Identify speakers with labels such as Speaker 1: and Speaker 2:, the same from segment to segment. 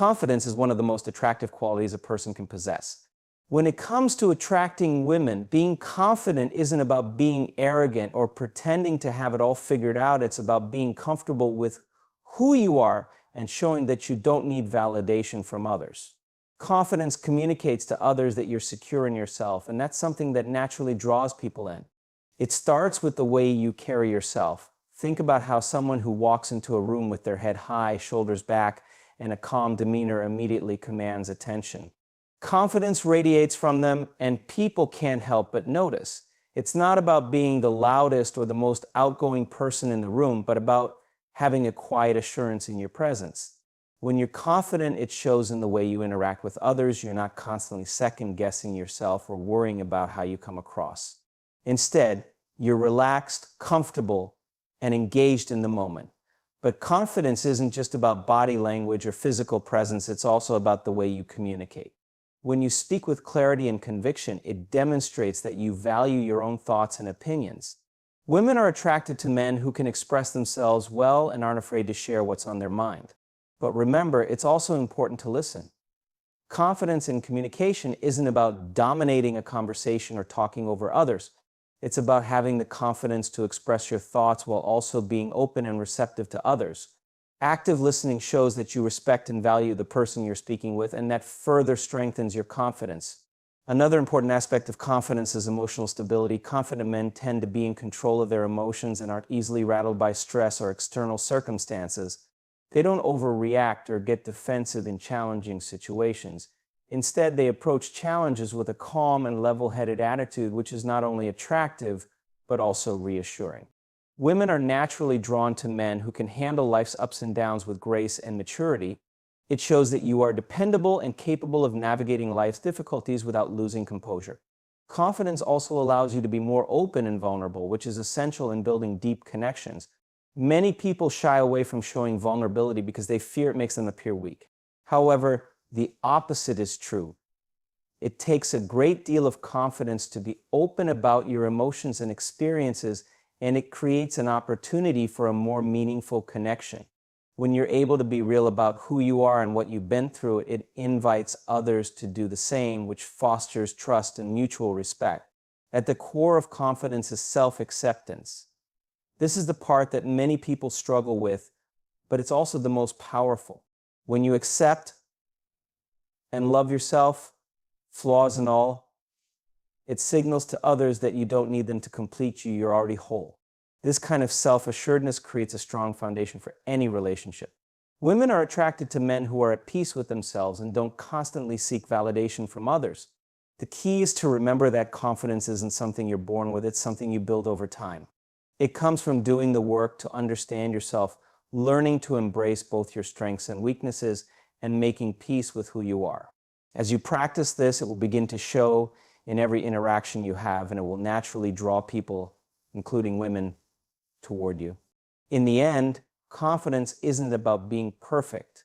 Speaker 1: Confidence is one of the most attractive qualities a person can possess. When it comes to attracting women, being confident isn't about being arrogant or pretending to have it all figured out. It's about being comfortable with who you are and showing that you don't need validation from others. Confidence communicates to others that you're secure in yourself, and that's something that naturally draws people in. It starts with the way you carry yourself. Think about how someone who walks into a room with their head high, shoulders back, and a calm demeanor immediately commands attention. Confidence radiates from them, and people can't help but notice. It's not about being the loudest or the most outgoing person in the room, but about having a quiet assurance in your presence. When you're confident, it shows in the way you interact with others. You're not constantly second-guessing yourself or worrying about how you come across. Instead, you're relaxed, comfortable, and engaged in the moment. But confidence isn't just about body language or physical presence, it's also about the way you communicate. When you speak with clarity and conviction, it demonstrates that you value your own thoughts and opinions. Women are attracted to men who can express themselves well and aren't afraid to share what's on their mind. But remember, it's also important to listen. Confidence in communication isn't about dominating a conversation or talking over others. It's about having the confidence to express your thoughts while also being open and receptive to others. Active listening shows that you respect and value the person you're speaking with, and that further strengthens your confidence. Another important aspect of confidence is emotional stability. Confident men tend to be in control of their emotions and aren't easily rattled by stress or external circumstances. They don't overreact or get defensive in challenging situations. Instead, they approach challenges with a calm and level-headed attitude, which is not only attractive, but also reassuring. Women are naturally drawn to men who can handle life's ups and downs with grace and maturity. It shows that you are dependable and capable of navigating life's difficulties without losing composure. Confidence also allows you to be more open and vulnerable, which is essential in building deep connections. Many people shy away from showing vulnerability because they fear it makes them appear weak. However, the opposite is true. It takes a great deal of confidence to be open about your emotions and experiences, and it creates an opportunity for a more meaningful connection. When you're able to be real about who you are and what you've been through, it invites others to do the same, which fosters trust and mutual respect. At the core of confidence is self-acceptance. This is the part that many people struggle with, but it's also the most powerful. When you accept and love yourself, flaws and all, it signals to others that you don't need them to complete you, you're already whole. This kind of self-assuredness creates a strong foundation for any relationship. Women are attracted to men who are at peace with themselves and don't constantly seek validation from others. The key is to remember that confidence isn't something you're born with, it's something you build over time. It comes from doing the work to understand yourself, learning to embrace both your strengths and weaknesses, and making peace with who you are. As you practice this, it will begin to show in every interaction you have, and it will naturally draw people, including women, toward you. In the end, confidence isn't about being perfect.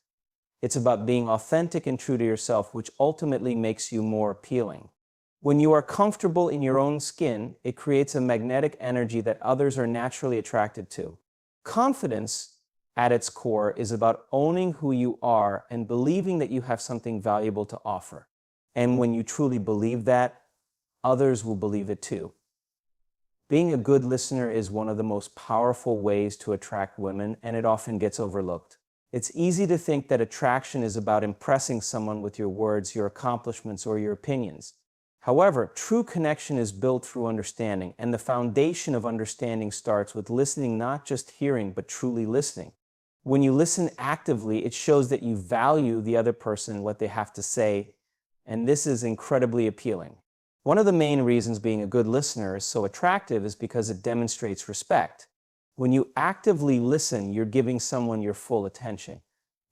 Speaker 1: It's about being authentic and true to yourself, which ultimately makes you more appealing. When you are comfortable in your own skin, it creates a magnetic energy that others are naturally attracted to. Confidence, at its core, is about owning who you are and believing that you have something valuable to offer. And when you truly believe that, others will believe it too. Being a good listener is one of the most powerful ways to attract women, and it often gets overlooked. It's easy to think that attraction is about impressing someone with your words, your accomplishments, or your opinions. However, true connection is built through understanding, and the foundation of understanding starts with listening, not just hearing, but truly listening. When you listen actively, it shows that you value the other person and what they have to say, and this is incredibly appealing. One of the main reasons being a good listener is so attractive is because it demonstrates respect. When you actively listen, you're giving someone your full attention.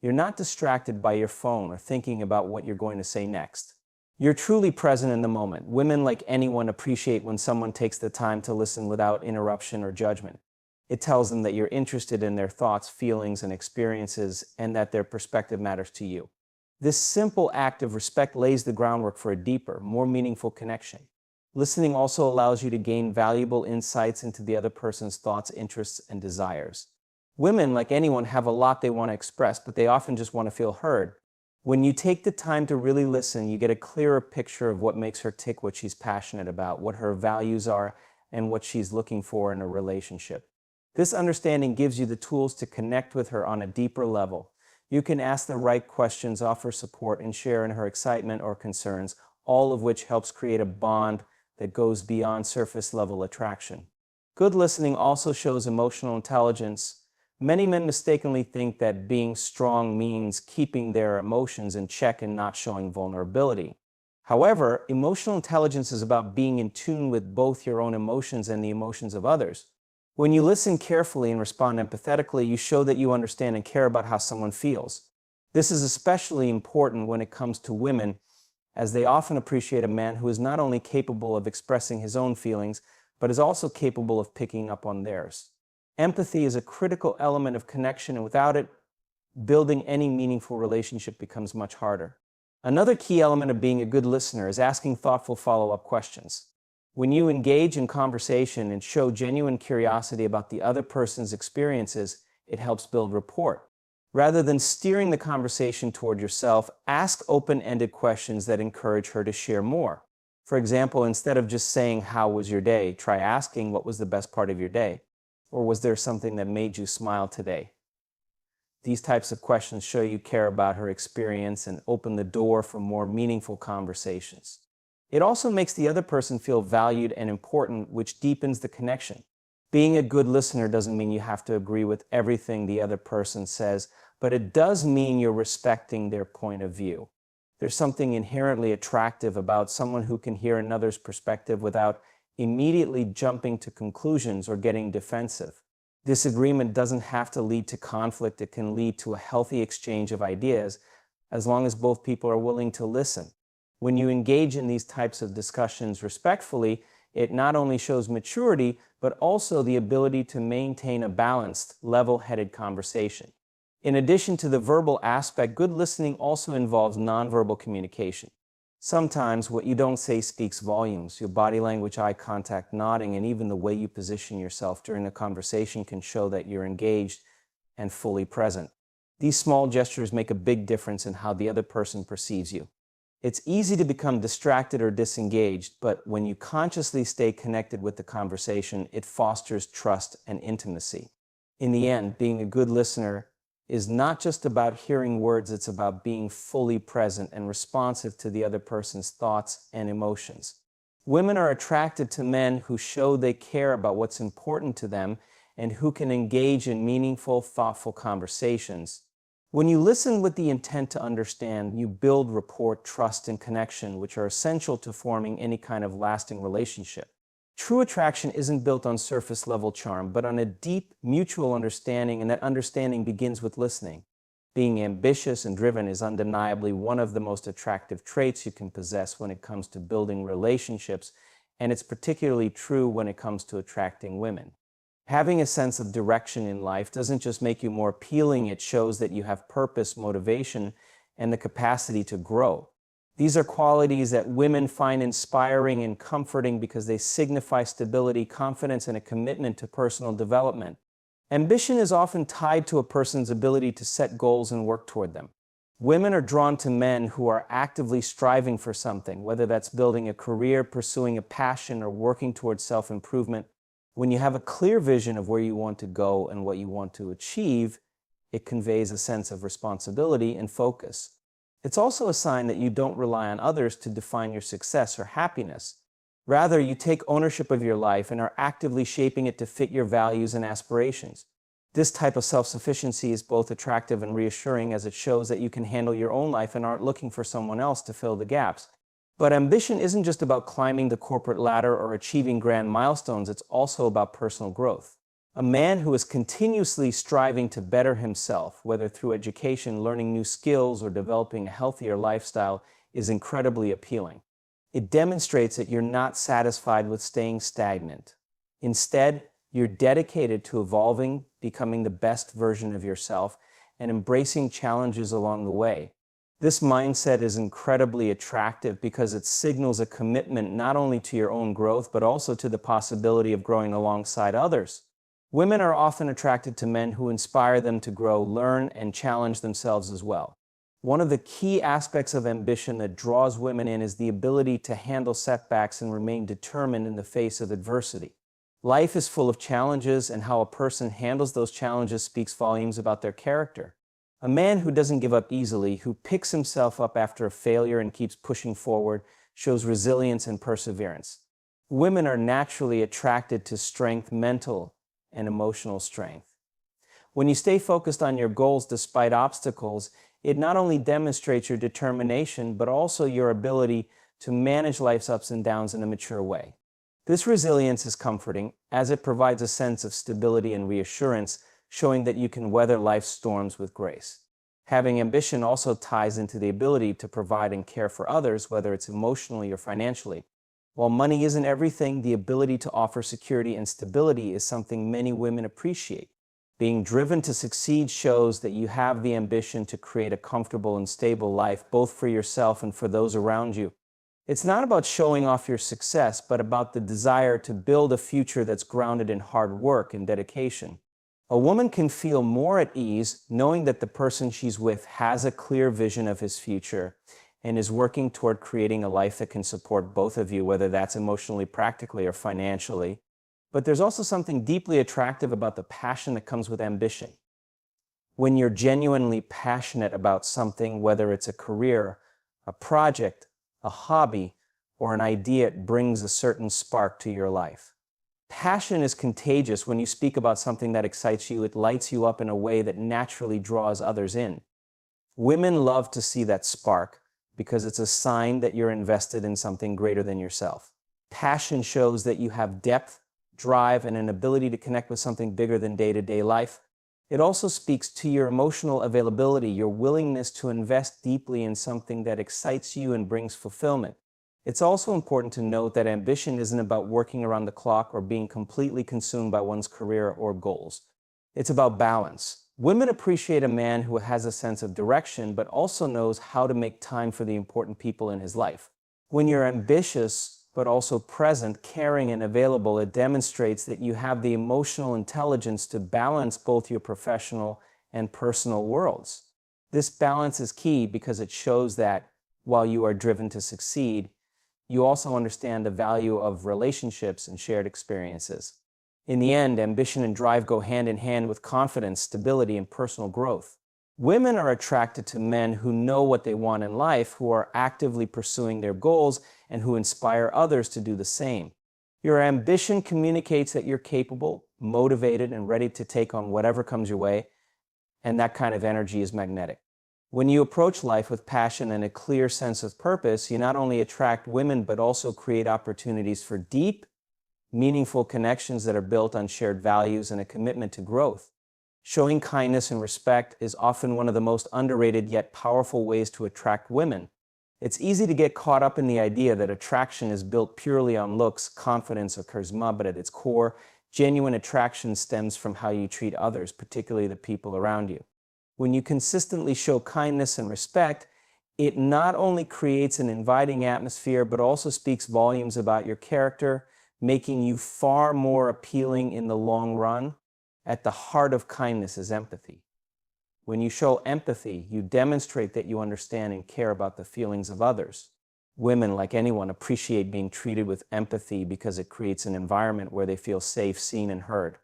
Speaker 1: You're not distracted by your phone or thinking about what you're going to say next. You're truly present in the moment. Women, like anyone, appreciate when someone takes the time to listen without interruption or judgment. It tells them that you're interested in their thoughts, feelings, and experiences, and that their perspective matters to you. This simple act of respect lays the groundwork for a deeper, more meaningful connection. Listening also allows you to gain valuable insights into the other person's thoughts, interests, and desires. Women, like anyone, have a lot they want to express, but they often just want to feel heard. When you take the time to really listen, you get a clearer picture of what makes her tick, what she's passionate about, what her values are, and what she's looking for in a relationship. This understanding gives you the tools to connect with her on a deeper level. You can ask the right questions, offer support, and share in her excitement or concerns, all of which helps create a bond that goes beyond surface level attraction. Good listening also shows emotional intelligence. Many men mistakenly think that being strong means keeping their emotions in check and not showing vulnerability. However, emotional intelligence is about being in tune with both your own emotions and the emotions of others. When you listen carefully and respond empathetically, you show that you understand and care about how someone feels. This is especially important when it comes to women, as they often appreciate a man who is not only capable of expressing his own feelings, but is also capable of picking up on theirs. Empathy is a critical element of connection, and without it, building any meaningful relationship becomes much harder. Another key element of being a good listener is asking thoughtful follow-up questions. When you engage in conversation and show genuine curiosity about the other person's experiences, it helps build rapport. Rather than steering the conversation toward yourself, ask open-ended questions that encourage her to share more. For example, instead of just saying, "How was your day?" try asking, "What was the best part of your day?" Or, "Was there something that made you smile today?" These types of questions show you care about her experience and open the door for more meaningful conversations. It also makes the other person feel valued and important, which deepens the connection. Being a good listener doesn't mean you have to agree with everything the other person says, but it does mean you're respecting their point of view. There's something inherently attractive about someone who can hear another's perspective without immediately jumping to conclusions or getting defensive. Disagreement doesn't have to lead to conflict. It can lead to a healthy exchange of ideas as long as both people are willing to listen. When you engage in these types of discussions respectfully, it not only shows maturity, but also the ability to maintain a balanced, level-headed conversation. In addition to the verbal aspect, good listening also involves nonverbal communication. Sometimes what you don't say speaks volumes. Your body language, eye contact, nodding, and even the way you position yourself during a conversation can show that you're engaged and fully present. These small gestures make a big difference in how the other person perceives you. It's easy to become distracted or disengaged, but when you consciously stay connected with the conversation, it fosters trust and intimacy. In the end, being a good listener is not just about hearing words, it's about being fully present and responsive to the other person's thoughts and emotions. Women are attracted to men who show they care about what's important to them and who can engage in meaningful, thoughtful conversations. When you listen with the intent to understand, you build rapport, trust, and connection, which are essential to forming any kind of lasting relationship. True attraction isn't built on surface-level charm, but on a deep, mutual understanding, and that understanding begins with listening. Being ambitious and driven is undeniably one of the most attractive traits you can possess when it comes to building relationships, and it's particularly true when it comes to attracting women. Having a sense of direction in life doesn't just make you more appealing, it shows that you have purpose, motivation, and the capacity to grow. These are qualities that women find inspiring and comforting because they signify stability, confidence, and a commitment to personal development. Ambition is often tied to a person's ability to set goals and work toward them. Women are drawn to men who are actively striving for something, whether that's building a career, pursuing a passion, or working towards self-improvement. When you have a clear vision of where you want to go and what you want to achieve, it conveys a sense of responsibility and focus. It's also a sign that you don't rely on others to define your success or happiness. Rather, you take ownership of your life and are actively shaping it to fit your values and aspirations. This type of self-sufficiency is both attractive and reassuring, as it shows that you can handle your own life and aren't looking for someone else to fill the gaps. But ambition isn't just about climbing the corporate ladder or achieving grand milestones, it's also about personal growth. A man who is continuously striving to better himself, whether through education, learning new skills, or developing a healthier lifestyle, is incredibly appealing. It demonstrates that you're not satisfied with staying stagnant. Instead, you're dedicated to evolving, becoming the best version of yourself, and embracing challenges along the way. This mindset is incredibly attractive because it signals a commitment not only to your own growth, but also to the possibility of growing alongside others. Women are often attracted to men who inspire them to grow, learn, and challenge themselves as well. One of the key aspects of ambition that draws women in is the ability to handle setbacks and remain determined in the face of adversity. Life is full of challenges, and how a person handles those challenges speaks volumes about their character. A man who doesn't give up easily, who picks himself up after a failure and keeps pushing forward, shows resilience and perseverance. Women are naturally attracted to strength, mental and emotional strength. When you stay focused on your goals despite obstacles, it not only demonstrates your determination, but also your ability to manage life's ups and downs in a mature way. This resilience is comforting, as it provides a sense of stability and reassurance, showing that you can weather life's storms with grace. Having ambition also ties into the ability to provide and care for others, whether it's emotionally or financially. While money isn't everything, the ability to offer security and stability is something many women appreciate. Being driven to succeed shows that you have the ambition to create a comfortable and stable life, both for yourself and for those around you. It's not about showing off your success, but about the desire to build a future that's grounded in hard work and dedication. A woman can feel more at ease knowing that the person she's with has a clear vision of his future and is working toward creating a life that can support both of you, whether that's emotionally, practically, or financially. But there's also something deeply attractive about the passion that comes with ambition. When you're genuinely passionate about something, whether it's a career, a project, a hobby, or an idea, it brings a certain spark to your life. Passion is contagious. When you speak about something that excites you, it lights you up in a way that naturally draws others in. Women love to see that spark because it's a sign that you're invested in something greater than yourself. Passion shows that you have depth, drive, and an ability to connect with something bigger than day-to-day life. It also speaks to your emotional availability, your willingness to invest deeply in something that excites you and brings fulfillment. It's also important to note that ambition isn't about working around the clock or being completely consumed by one's career or goals. It's about balance. Women appreciate a man who has a sense of direction, but also knows how to make time for the important people in his life. When you're ambitious, but also present, caring, and available, it demonstrates that you have the emotional intelligence to balance both your professional and personal worlds. This balance is key because it shows that, while you are driven to succeed, you also understand the value of relationships and shared experiences. In the end, ambition and drive go hand in hand with confidence, stability, and personal growth. Women are attracted to men who know what they want in life, who are actively pursuing their goals, and who inspire others to do the same. Your ambition communicates that you're capable, motivated, and ready to take on whatever comes your way, and that kind of energy is magnetic. When you approach life with passion and a clear sense of purpose, you not only attract women, but also create opportunities for deep, meaningful connections that are built on shared values and a commitment to growth. Showing kindness and respect is often one of the most underrated yet powerful ways to attract women. It's easy to get caught up in the idea that attraction is built purely on looks, confidence, or charisma, but at its core, genuine attraction stems from how you treat others, particularly the people around you. When you consistently show kindness and respect, it not only creates an inviting atmosphere, but also speaks volumes about your character, making you far more appealing in the long run. At the heart of kindness is empathy. When you show empathy, you demonstrate that you understand and care about the feelings of others. Women, like anyone, appreciate being treated with empathy because it creates an environment where they feel safe, seen, and heard.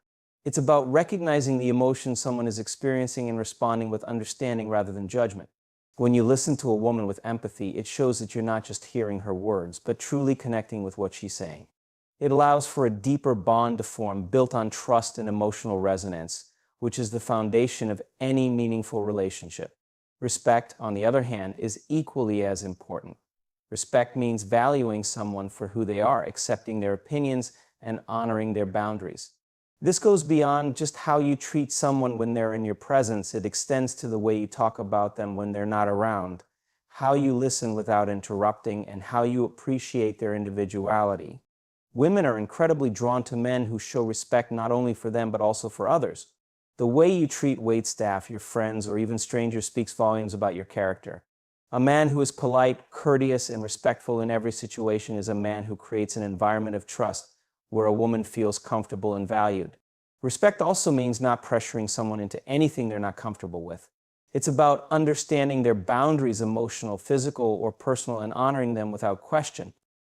Speaker 1: It's about recognizing the emotion someone is experiencing and responding with understanding rather than judgment. When you listen to a woman with empathy, it shows that you're not just hearing her words, but truly connecting with what she's saying. It allows for a deeper bond to form, built on trust and emotional resonance, which is the foundation of any meaningful relationship. Respect, on the other hand, is equally as important. Respect means valuing someone for who they are, accepting their opinions, and honoring their boundaries. This goes beyond just how you treat someone when they're in your presence. It extends to the way you talk about them when they're not around, how you listen without interrupting, and how you appreciate their individuality. Women are incredibly drawn to men who show respect not only for them, but also for others. The way you treat waitstaff, your friends, or even strangers speaks volumes about your character. A man who is polite, courteous, and respectful in every situation is a man who creates an environment of trust where a woman feels comfortable and valued. Respect also means not pressuring someone into anything they're not comfortable with. It's about understanding their boundaries, emotional, physical, or personal, and honoring them without question.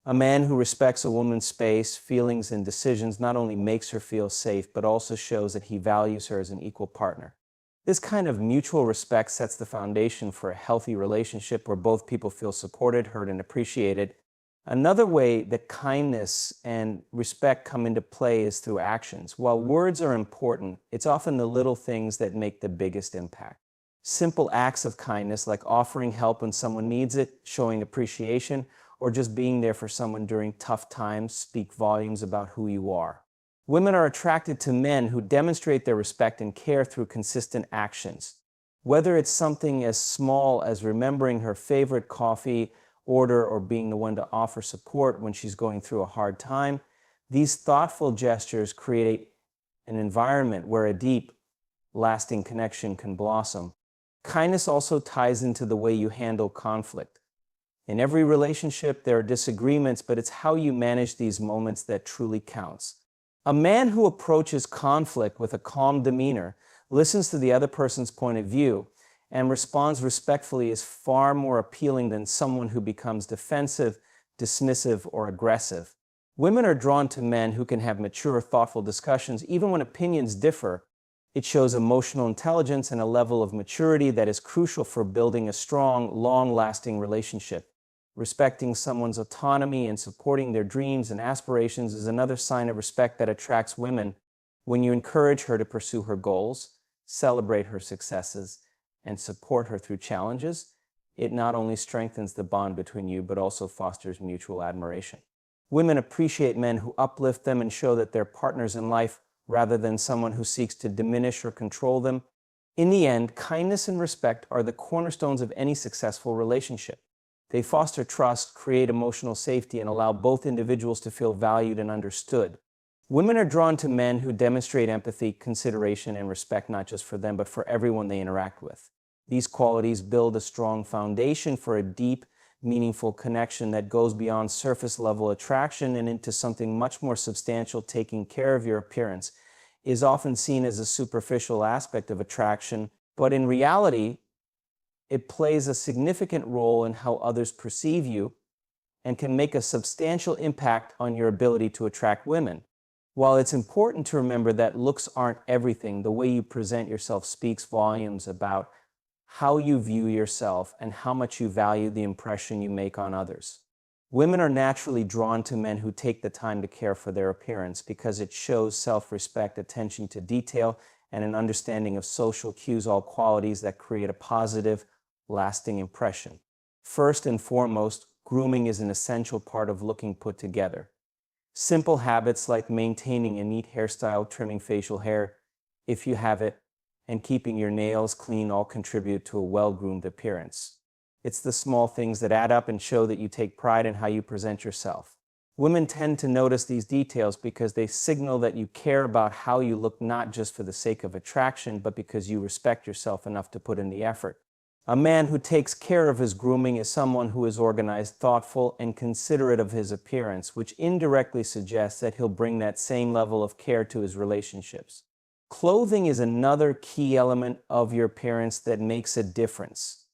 Speaker 1: A man who respects a woman's space, feelings, and decisions not only makes her feel safe, but also shows that he values her as an equal partner. This kind of mutual respect sets the foundation for a healthy relationship where both people feel supported, heard, and appreciated. Another way that kindness and respect come into play is through actions. While words are important, it's often the little things that make the biggest impact. Simple acts of kindness, like offering help when someone needs it, showing appreciation, or just being there for someone during tough times, speak volumes about who you are. Women are attracted to men who demonstrate their respect and care through consistent actions. Whether it's something as small as remembering her favorite coffee order or being the one to offer support when she's going through a hard time, these thoughtful gestures create an environment where a deep, lasting connection can blossom. Kindness also ties into the way you handle conflict. In every relationship, there are disagreements, but it's how you manage these moments that truly counts. A man who approaches conflict with a calm demeanor, listens to the other person's point of view, and responds respectfully is far more appealing than someone who becomes defensive, dismissive, or aggressive. Women are drawn to men who can have mature, thoughtful discussions, even when opinions differ. It shows emotional intelligence and a level of maturity that is crucial for building a strong, long-lasting relationship. Respecting someone's autonomy and supporting their dreams and aspirations is another sign of respect that attracts women. When you encourage her to pursue her goals, celebrate her successes, and support her through challenges, it not only strengthens the bond between you, but also fosters mutual admiration. Women appreciate men who uplift them and show that they're partners in life rather than someone who seeks to diminish or control them. In the end, kindness and respect are the cornerstones of any successful relationship. They foster trust, create emotional safety, and allow both individuals to feel valued and understood. Women are drawn to men who demonstrate empathy, consideration, and respect not just for them, but for everyone they interact with. These qualities build a strong foundation for a deep, meaningful connection that goes beyond surface-level attraction and into something much more substantial. Taking care of your appearance is often seen as a superficial aspect of attraction, but in reality, it plays a significant role in how others perceive you and can make a substantial impact on your ability to attract women. While it's important to remember that looks aren't everything, the way you present yourself speaks volumes about how you view yourself and how much you value the impression you make on others. Women are naturally drawn to men who take the time to care for their appearance because it shows self-respect, attention to detail, and an understanding of social cues, all qualities that create a positive, lasting impression. First and foremost, grooming is an essential part of looking put together. Simple habits like maintaining a neat hairstyle, trimming facial hair if you have it, and keeping your nails clean all contribute to a well-groomed appearance. It's the small things that add up and show that you take pride in how you present yourself. Women tend to notice these details because they signal that you care about how you look, not just for the sake of attraction, but because you respect yourself enough to put in the effort. A man who takes care of his grooming is someone who is organized, thoughtful, and considerate of his appearance, which indirectly suggests that he'll bring that same level of care to his relationships. Clothing is another key element of your appearance that makes a difference.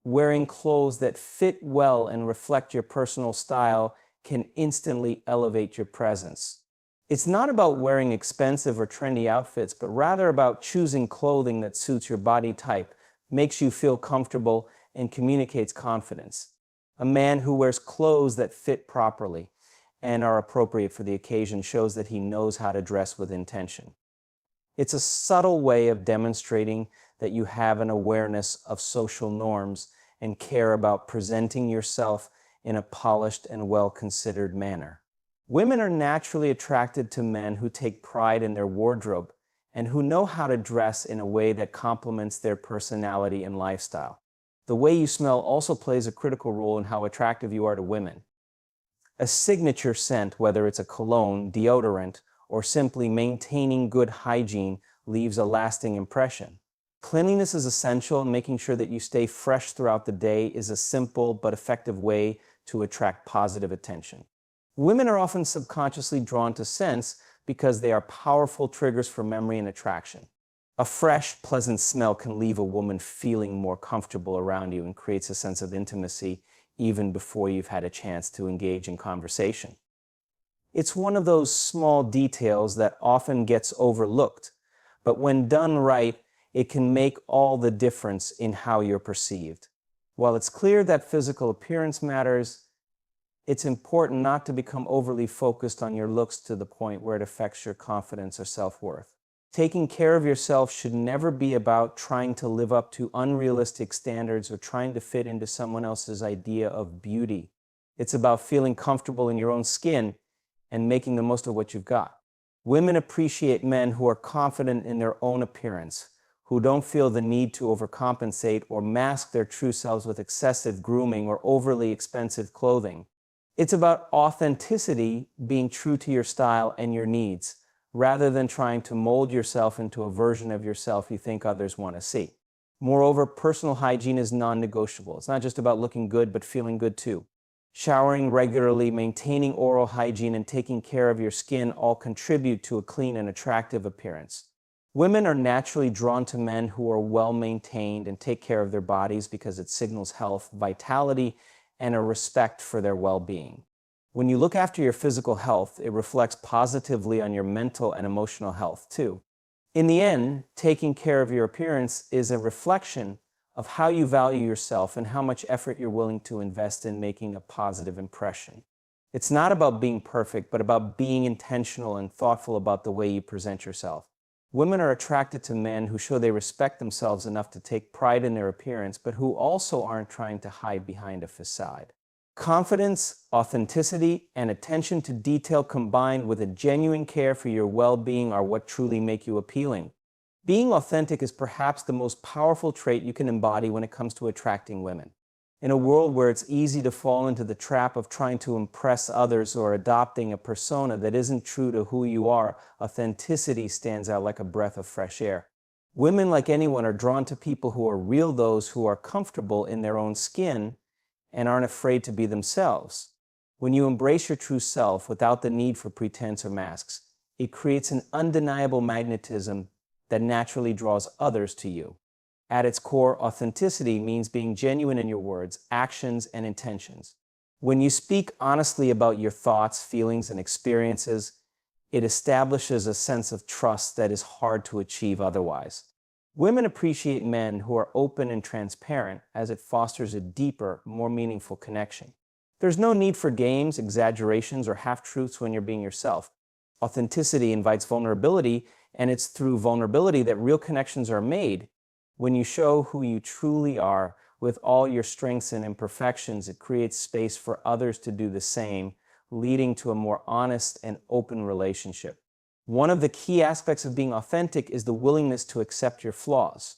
Speaker 1: Wearing clothes that fit well and reflect your personal style can instantly elevate your presence. It's not about wearing expensive or trendy outfits, but rather about choosing clothing that suits your body type, makes you feel comfortable, and communicates confidence. A man who wears clothes that fit properly and are appropriate for the occasion shows that he knows how to dress with intention. It's a subtle way of demonstrating that you have an awareness of social norms and care about presenting yourself in a polished and well-considered manner. Women are naturally attracted to men who take pride in their wardrobe and who know how to dress in a way that complements their personality and lifestyle. The way you smell also plays a critical role in how attractive you are to women. A signature scent, whether it's a cologne, deodorant, or simply maintaining good hygiene, leaves a lasting impression. Cleanliness is essential, and making sure that you stay fresh throughout the day is a simple but effective way to attract positive attention. Women are often subconsciously drawn to scents because they are powerful triggers for memory and attraction. A fresh, pleasant smell can leave a woman feeling more comfortable around you and creates a sense of intimacy even before you've had a chance to engage in conversation. It's one of those small details that often gets overlooked, but when done right, it can make all the difference in how you're perceived. While it's clear that physical appearance matters, it's important not to become overly focused on your looks to the point where it affects your confidence or self-worth. Taking care of yourself should never be about trying to live up to unrealistic standards or trying to fit into someone else's idea of beauty. It's about feeling comfortable in your own skin and making the most of what you've got. Women appreciate men who are confident in their own appearance, who don't feel the need to overcompensate or mask their true selves with excessive grooming or overly expensive clothing. It's about authenticity, being true to your style and your needs, rather than trying to mold yourself into a version of yourself you think others want to see. Moreover, personal hygiene is non-negotiable. It's not just about looking good, but feeling good too. Showering regularly, maintaining oral hygiene, and taking care of your skin all contribute to a clean and attractive appearance. Women are naturally drawn to men who are well-maintained and take care of their bodies because it signals health, vitality, and a respect for their well-being. When you look after your physical health, it reflects positively on your mental and emotional health too. In the end, taking care of your appearance is a reflection of how you value yourself and how much effort you're willing to invest in making a positive impression. It's not about being perfect, but about being intentional and thoughtful about the way you present yourself. Women are attracted to men who show they respect themselves enough to take pride in their appearance, but who also aren't trying to hide behind a facade. Confidence, authenticity, and attention to detail combined with a genuine care for your well-being are what truly make you appealing. Being authentic is perhaps the most powerful trait you can embody when it comes to attracting women. In a world where it's easy to fall into the trap of trying to impress others or adopting a persona that isn't true to who you are, authenticity stands out like a breath of fresh air. Women, like anyone, are drawn to people who are real, those who are comfortable in their own skin and aren't afraid to be themselves. When you embrace your true self without the need for pretense or masks, it creates an undeniable magnetism that naturally draws others to you. At its core, authenticity means being genuine in your words, actions, and intentions. When you speak honestly about your thoughts, feelings, and experiences, it establishes a sense of trust that is hard to achieve otherwise. Women appreciate men who are open and transparent as it fosters a deeper, more meaningful connection. There's no need for games, exaggerations, or half-truths when you're being yourself. Authenticity invites vulnerability, and it's through vulnerability that real connections are made. When you show who you truly are with all your strengths and imperfections, it creates space for others to do the same, leading to a more honest and open relationship. One of the key aspects of being authentic is the willingness to accept your flaws.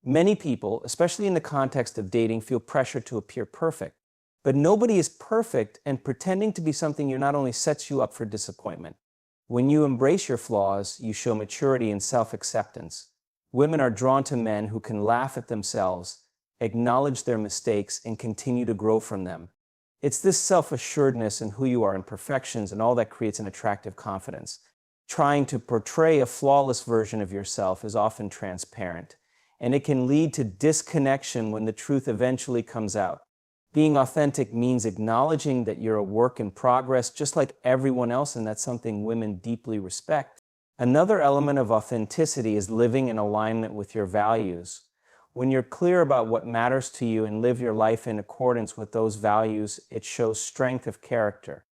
Speaker 1: Many people, especially in the context of dating, feel pressure to appear perfect. But nobody is perfect, and pretending to be something you're not only sets you up for disappointment. When you embrace your flaws, you show maturity and self-acceptance. Women are drawn to men who can laugh at themselves, acknowledge their mistakes, and continue to grow from them. It's this self-assuredness in who you are, imperfections, and all that creates an attractive confidence. Trying to portray a flawless version of yourself is often transparent, and it can lead to disconnection when the truth eventually comes out. Being authentic means acknowledging that you're a work in progress, just like everyone else, and that's something women deeply respect. Another element of authenticity is living in alignment with your values. When you're clear about what matters to you and live your life in accordance with those values, it shows strength of character.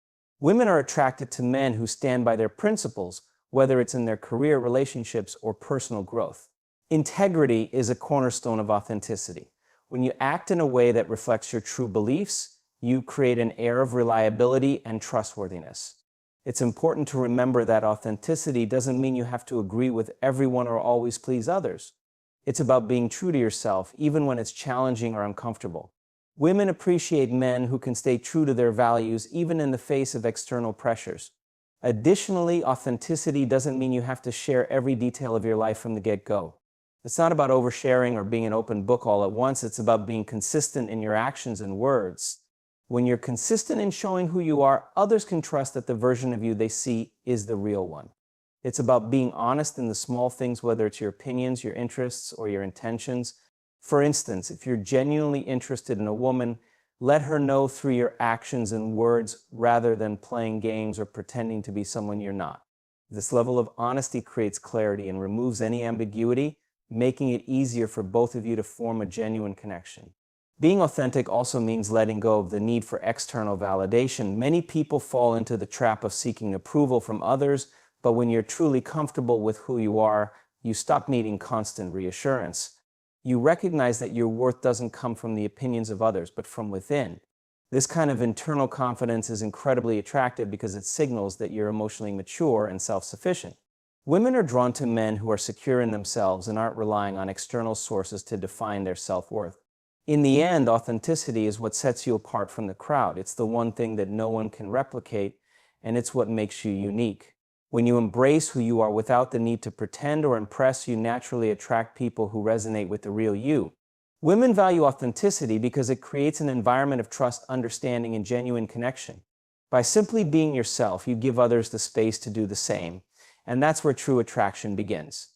Speaker 1: Women are attracted to men who stand by their principles, whether it's in their career, relationships, or personal growth. Integrity is a cornerstone of authenticity. When you act in a way that reflects your true beliefs, you create an air of reliability and trustworthiness. It's important to remember that authenticity doesn't mean you have to agree with everyone or always please others. It's about being true to yourself, even when it's challenging or uncomfortable. Women appreciate men who can stay true to their values, even in the face of external pressures. Additionally, authenticity doesn't mean you have to share every detail of your life from the get-go. It's not about oversharing or being an open book all at once. It's about being consistent in your actions and words. When you're consistent in showing who you are, others can trust that the version of you they see is the real one. It's about being honest in the small things, whether it's your opinions, your interests, or your intentions. For instance, if you're genuinely interested in a woman, let her know through your actions and words rather than playing games or pretending to be someone you're not. This level of honesty creates clarity and removes any ambiguity, making it easier for both of you to form a genuine connection. Being authentic also means letting go of the need for external validation. Many people fall into the trap of seeking approval from others, but when you're truly comfortable with who you are, you stop needing constant reassurance. You recognize that your worth doesn't come from the opinions of others, but from within. This kind of internal confidence is incredibly attractive because it signals that you're emotionally mature and self-sufficient. Women are drawn to men who are secure in themselves and aren't relying on external sources to define their self-worth. In the end, authenticity is what sets you apart from the crowd. It's the one thing that no one can replicate, and it's what makes you unique. When you embrace who you are without the need to pretend or impress, you naturally attract people who resonate with the real you. Women value authenticity because it creates an environment of trust, understanding, and genuine connection. By simply being yourself, you give others the space to do the same, and that's where true attraction begins.